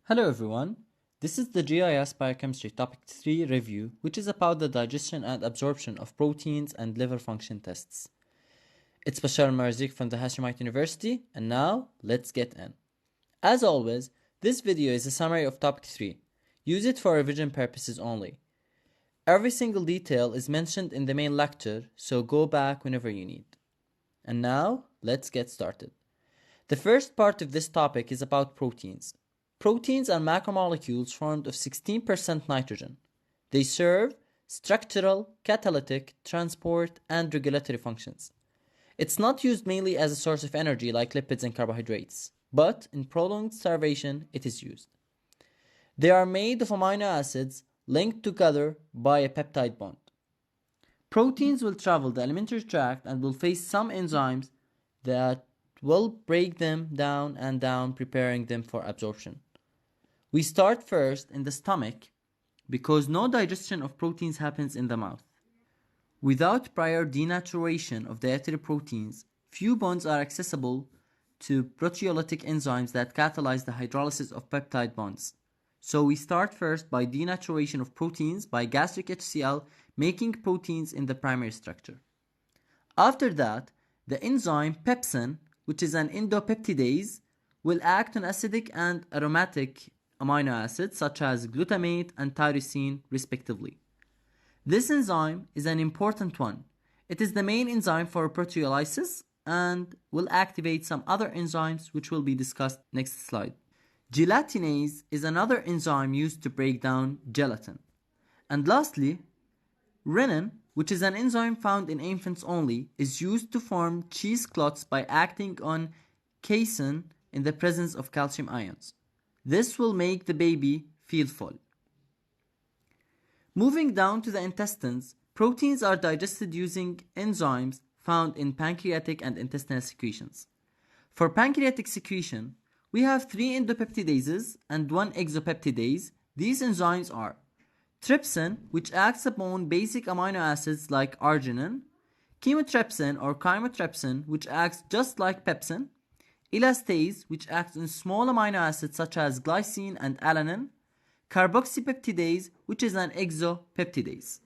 Hello everyone, this is the GIS Biochemistry Topic 3 review, which is about the digestion and absorption of proteins and liver function tests. It's Bashar Marzik from the Hashemite University, and now let's get in. As always, this video is a summary of Topic 3. Use it for revision purposes only. Every single detail is mentioned in the main lecture, so go back whenever you need. And now, let's get started. The first part of this topic is about proteins. Proteins are macromolecules formed of 16% nitrogen. They serve structural, catalytic, transport, and regulatory functions. It's not used mainly as a source of energy like lipids and carbohydrates, but in prolonged starvation it is used. They are made of amino acids linked together by a peptide bond. Proteins will travel the alimentary tract and will face some enzymes that will break them down, preparing them for absorption. We start first in the stomach because no digestion of proteins happens in the mouth. Without prior denaturation of dietary proteins, few bonds are accessible to proteolytic enzymes that catalyze the hydrolysis of peptide bonds. So we start first by denaturation of proteins by gastric HCl, making proteins in the primary structure. After that, the enzyme pepsin, which is an endopeptidase, will act on acidic and aromatic amino acids such as glutamate and tyrosine respectively. This enzyme is an important one. It is the main enzyme for proteolysis and will activate some other enzymes which will be discussed next slide. Gelatinase is another enzyme used to break down gelatin. And lastly, renin, which is an enzyme found in infants only, is used to form cheese clots by acting on casein in the presence of calcium ions. This will make the baby feel full. Moving down to the intestines, proteins are digested using enzymes found in pancreatic and intestinal secretions. For pancreatic secretion, we have 3 endopeptidases and 1 exopeptidase. These enzymes are trypsin, which acts upon basic amino acids like arginine, chymotrypsin or chymotrypsin, which acts just like pepsin, elastase, which acts on small amino acids such as glycine and alanine, carboxypeptidase, which is an exopeptidase.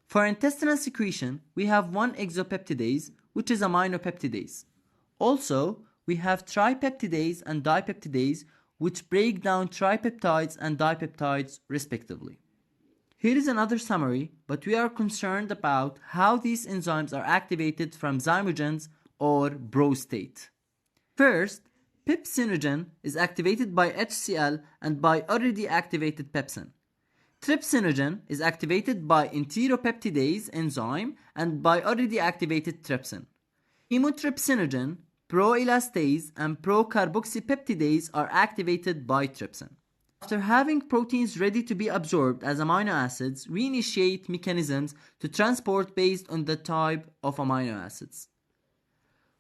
For intestinal secretion, we have 1 exopeptidase, which is aminopeptidase. Also, we have tripeptidase and dipeptidase, which break down tripeptides and dipeptides respectively. Here is another summary, but we are concerned about how these enzymes are activated from zymogens or bro state. First, pepsinogen is activated by HCl and by already activated pepsin. Trypsinogen is activated by enteropeptidase enzyme and by already activated trypsin. Chymotrypsinogen, proelastase, and procarboxypeptidase are activated by trypsin. After having proteins ready to be absorbed as amino acids, we initiate mechanisms to transport based on the type of amino acids.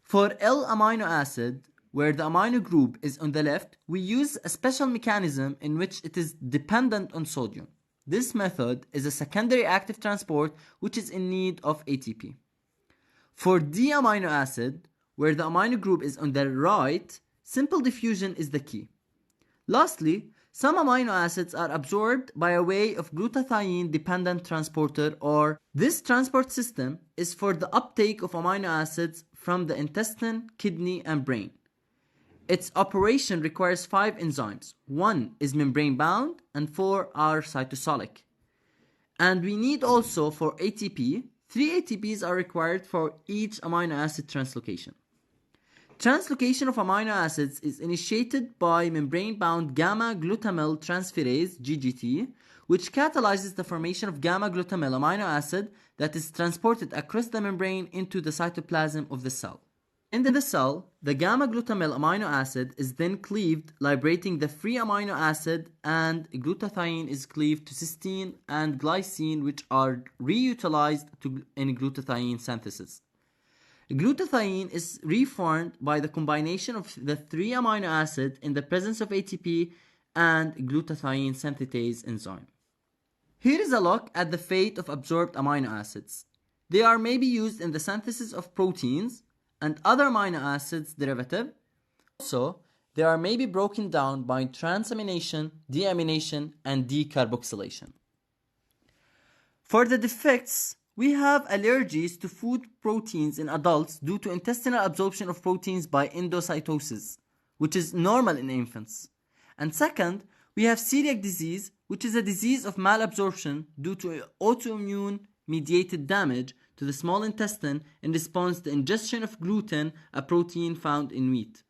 For L amino acid, where the amino group is on the left, we use a special mechanism in which it is dependent on sodium. This method is a secondary active transport which is in need of ATP. For D amino acid, where the amino group is on the right, simple diffusion is the key. Lastly, some amino acids are absorbed by a way of glutathione-dependent transporter, or this transport system is for the uptake of amino acids from the intestine, kidney, and brain. Its operation requires 5 enzymes. 1 is membrane-bound and 4 are cytosolic. And we need also for ATP, 3 ATPs are required for each amino acid translocation. Translocation of amino acids is initiated by membrane-bound gamma-glutamyl transferase (GGT), which catalyzes the formation of gamma-glutamyl amino acid that is transported across the membrane into the cytoplasm of the cell. In the cell, the gamma-glutamyl amino acid is then cleaved, liberating the free amino acid, and glutathione is cleaved to cysteine and glycine, which are reutilized in glutathione synthesis. Glutathione is reformed by the combination of the 3 amino acid in the presence of ATP and glutathione synthetase enzyme. Here is a look at the fate of absorbed amino acids. They are maybe used in the synthesis of proteins and other amino acids derivative. Also, they are maybe broken down by transamination, deamination, and decarboxylation. For the defects, we have allergies to food proteins in adults due to intestinal absorption of proteins by endocytosis, which is normal in infants. And second, we have celiac disease, which is a disease of malabsorption due to autoimmune mediated damage to the small intestine in response to ingestion of gluten, a protein found in wheat.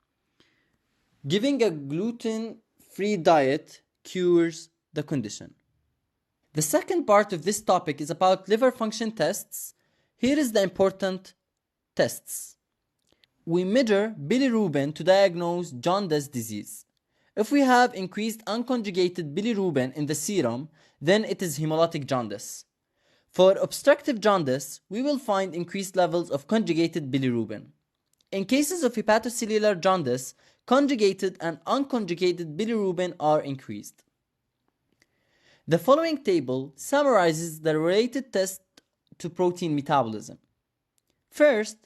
Giving a gluten-free diet cures the condition. The second part of this topic is about liver function tests. Here is the important tests. We measure bilirubin to diagnose jaundice disease. If we have increased unconjugated bilirubin in the serum, then it is hemolytic jaundice. For obstructive jaundice, we will find increased levels of conjugated bilirubin. In cases of hepatocellular jaundice, conjugated and unconjugated bilirubin are increased. The following table summarizes the related tests to protein metabolism. First,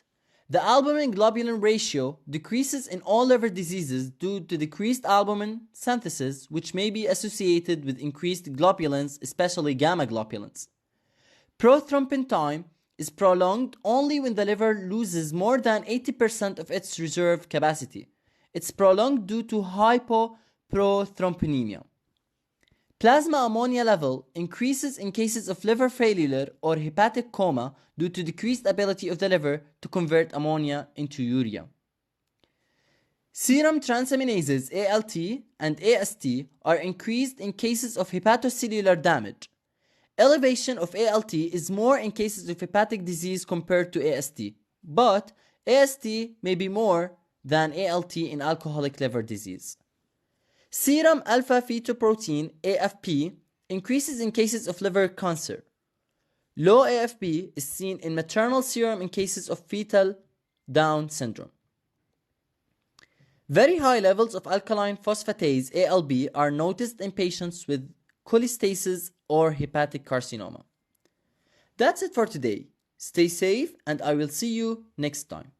the albumin-globulin ratio decreases in all liver diseases due to decreased albumin synthesis, which may be associated with increased globulins, especially gamma globulins. Prothrombin time is prolonged only when the liver loses more than 80% of its reserve capacity. It's prolonged due to hypoprothrombemia. Plasma ammonia level increases in cases of liver failure or hepatic coma due to decreased ability of the liver to convert ammonia into urea. Serum transaminases ALT and AST are increased in cases of hepatocellular damage. Elevation of ALT is more in cases of hepatic disease compared to AST, but AST may be more than ALT in alcoholic liver disease. Serum alpha-fetoprotein AFP increases in cases of liver cancer. Low AFP is seen in maternal serum in cases of fetal Down syndrome. Very high levels of alkaline phosphatase ALB are noticed in patients with cholestasis or hepatic carcinoma. That's it for today. Stay safe and I will see you next time.